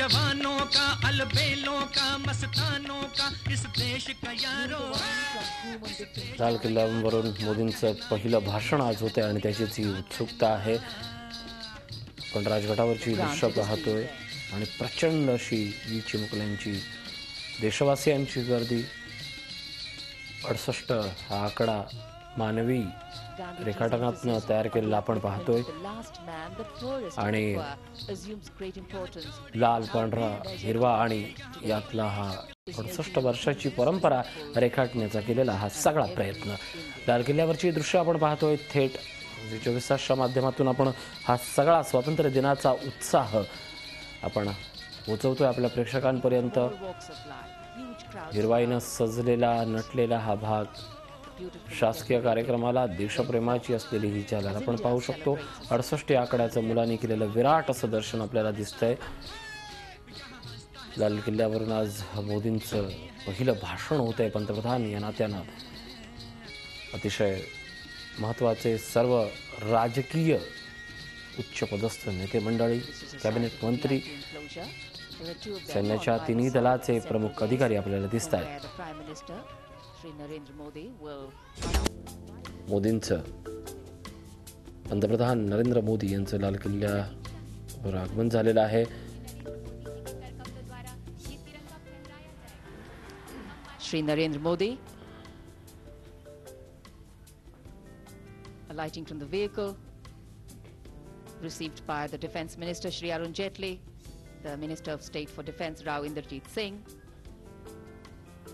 जवानों का, अलबेलों का, मस्तानों का, इस देश का यारो। लाल किल्ल्यावरून मोदींचं पहिलं भाषण आज होते आणि त्याचीच ही उत्सुकता आहे. पण राजघाटावरची दृश्य पाहतोय आणि प्रचंड अशी वीर चिमुकल्यांची, देशवासियांची गर्दी. 68 हा आकडा मानवी रेखाटनातनं तयार केलेला आपण पाहतोय आणि लाल, पांढरा, हिरवा आणि यातला हा 68 वर्षाची परंपरा रेखाटण्याचा केलेला हा सगळा प्रयत्न. लाल किल्ल्यावरची दृश्य आपण पाहतोय थेट 24 तासच्या माध्यमातून आपण हा सगळा स्वातंत्र्य दिनाचा उत्साह आपण पोचवतोय आपल्या प्रेक्षकांपर्यंत. हिरवाईनं सजलेला नटलेला हा भाग शासकीय कार्यक्रमाला देशप्रेमाची असलेली ही चालना आपण पाहू शकतो. 68 आकड्याचं मुलांनी केलेलं विराट असं दर्शन आपल्याला दिसतंय. लाल किल्ल्यावरून आज मोदींचं पहिलं भाषण होतंय. पंतप्रधान या नात्यानं अतिशय महत्त्वाचे सर्व राजकीय उच्चपदस्थ नेते मंडळी, कॅबिनेट मंत्री, सैन्याच्या तिन्ही दलाचे प्रमुख अधिकारी आपल्याला दिसत आहेत. मोदींचं, पंतप्रधान नरेंद्र मोदी यांचं लाल किल्ल्यावर आगमन झालेलं आहे. Shri Narendra Modi alighting from the vehicle, received by the Defence Minister Shri Arun Jaitley, the Minister of State for Defence Rao Inderjeet Singh.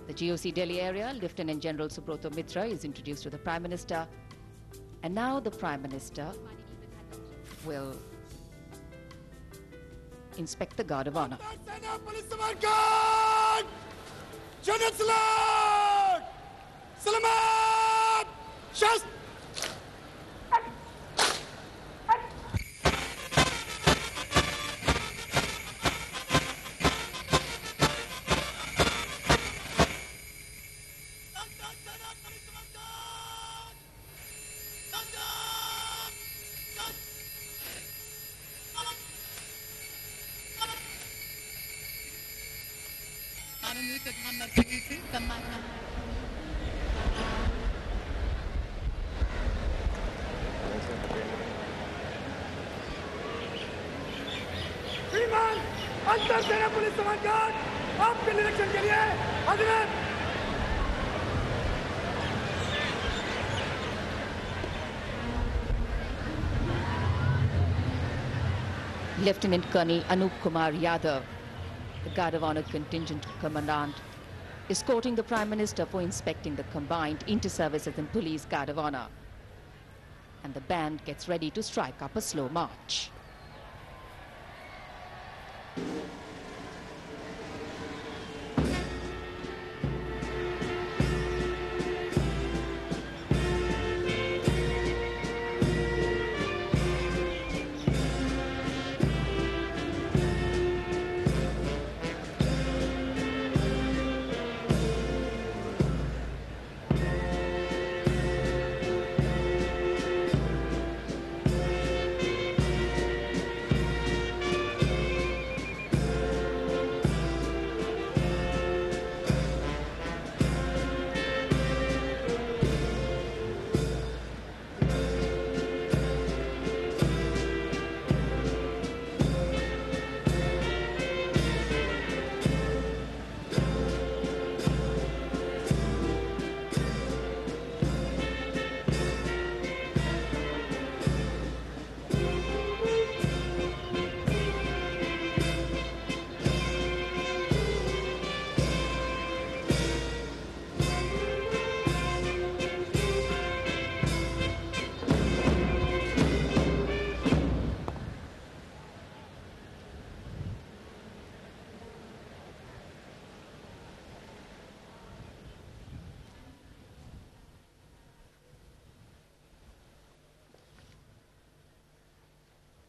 The GOC Delhi area, Lieutenant General Subrata Mitra is introduced to the Prime Minister, and now the Prime Minister will inspect the Guard of Honor. श्रीमान अंतर सेना police समाचार आपके निरीक्षण के लिए हजरत। Lieutenant Colonel Anup Kumar Yadav, the Guard of Honor Contingent Commandant, escorting the Prime Minister for inspecting the combined inter-services and police Guard of Honor. And the band gets ready to strike up a slow march.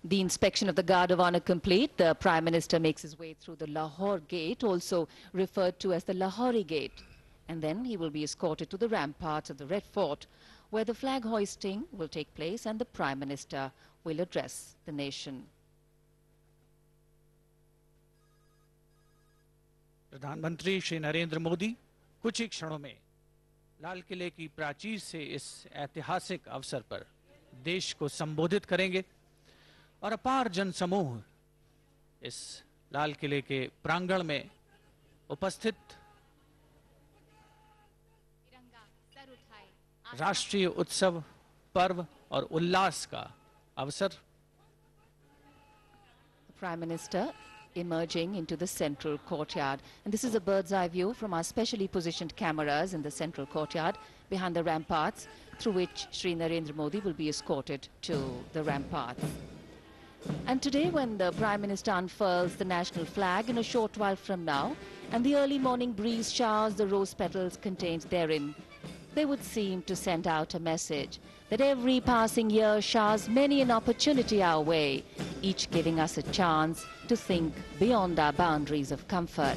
The inspection of the Guard of Honor complete, the Prime Minister makes his way through the Lahore Gate, also referred to as the Lahori Gate. And then he will be escorted to the ramparts of the Red Fort, where the flag hoisting will take place and the Prime Minister will address the nation. प्रधानमंत्री श्री नरेंद्र मोदी कुछ ही क्षणों में लाल किले की प्राचीर से इस ऐतिहासिक अवसर पर देश को संबोधित करेंगे और अपार जनसमूह इस लाल किले के प्रांगण में उपस्थित राष्ट्रीय उत्सव, पर्व और उल्लास का अवसर। Prime Minister emerging into the central courtyard, and this is a bird's eye view from our specially positioned cameras in the central courtyard behind the ramparts, through which Shri Narendra Modi will be escorted to the ramparts. And today, when the Prime Minister unfurls the national flag in a short while from now, and the early morning breeze showers the rose petals contained therein, they would seem to send out a message that every passing year showers many an opportunity our way, each giving us a chance to think beyond our boundaries of comfort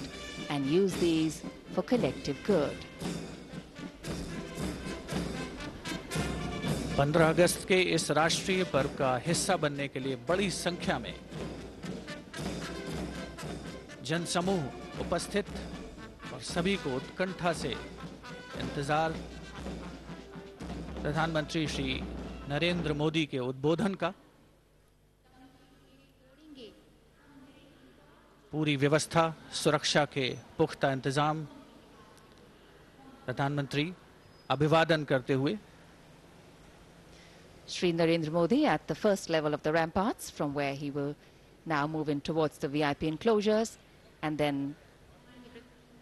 and use these for collective good. 15 अगस्त के इस राष्ट्रीय पर्व का हिस्सा बनने के लिए बड़ी संख्या में जनसमूह उपस्थित और सभी को उत्कंठा से इंतजार प्रधानमंत्री श्री नरेंद्र मोदी के उद्बोधन का। पूरी व्यवस्था, सुरक्षा के पुख्ता इंतजाम। प्रधानमंत्री अभिवादन करते हुए Shri Narendra Modi at the first level of the ramparts, from where he will now move in towards the VIP enclosures and then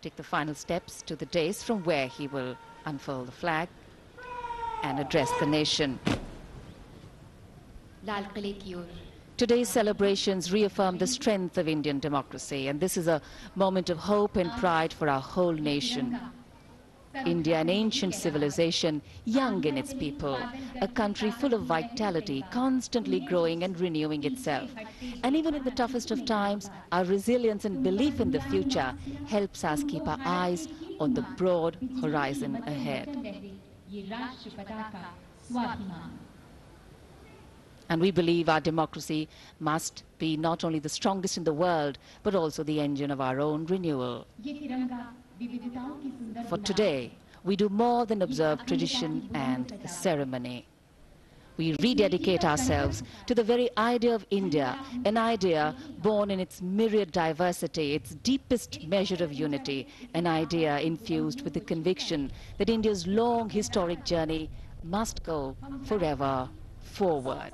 take the final steps to the dais, from where he will unfurl the flag and address the nation. Today's celebrations reaffirm the strength of Indian democracy, and this is a moment of hope and pride for our whole nation. India, an ancient civilization, young in its people, a country full of vitality, constantly growing and renewing itself. And even in the toughest of times, our resilience and belief in the future helps us keep our eyes on the broad horizon ahead. And we believe our democracy must be not only the strongest in the world, but also the engine of our own renewal. For today, we do more than observe tradition and ceremony. We rededicate ourselves to the very idea of India, an idea born in its myriad diversity, its deepest measure of unity, an idea infused with the conviction that India's long historic journey must go forever forward.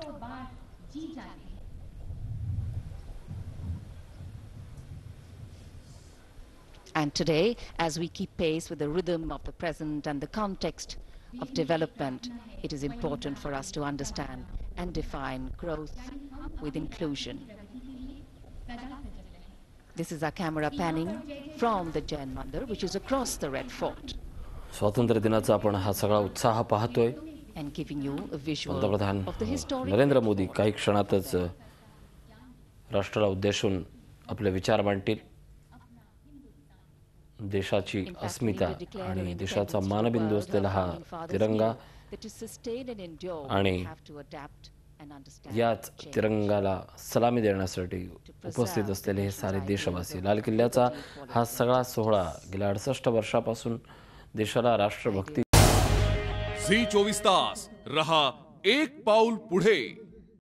And today, as we keep pace with the rhythm of the present and the context of development, it is important for us to understand and define growth with inclusion. This is our camera panning from the Jain Mandir, which is across the Red Fort. स्वातंत्र्य दिनाचा आपण हा सगळा उत्साह पाहतोय. And giving you a visual पंतप्रधान of the historic Narendra Modi काही क्षणातच राष्ट्राला उद्देशून आपले विचार मांडतील. देशाची अस्मिता आणि देशाचा मानबिंदू असलेला हा तिरंगा आणि याच तिरंगाला सलामी देण्यासाठी उपस्थित असलेले हे सारे देशवासी. लाल किल्ल्याचा हा सगळा सोहळा गेल्या 68 वर्षापासून देशाला राष्ट्रभक्ती. झी 24 तास रहा एक पाऊल पुढे.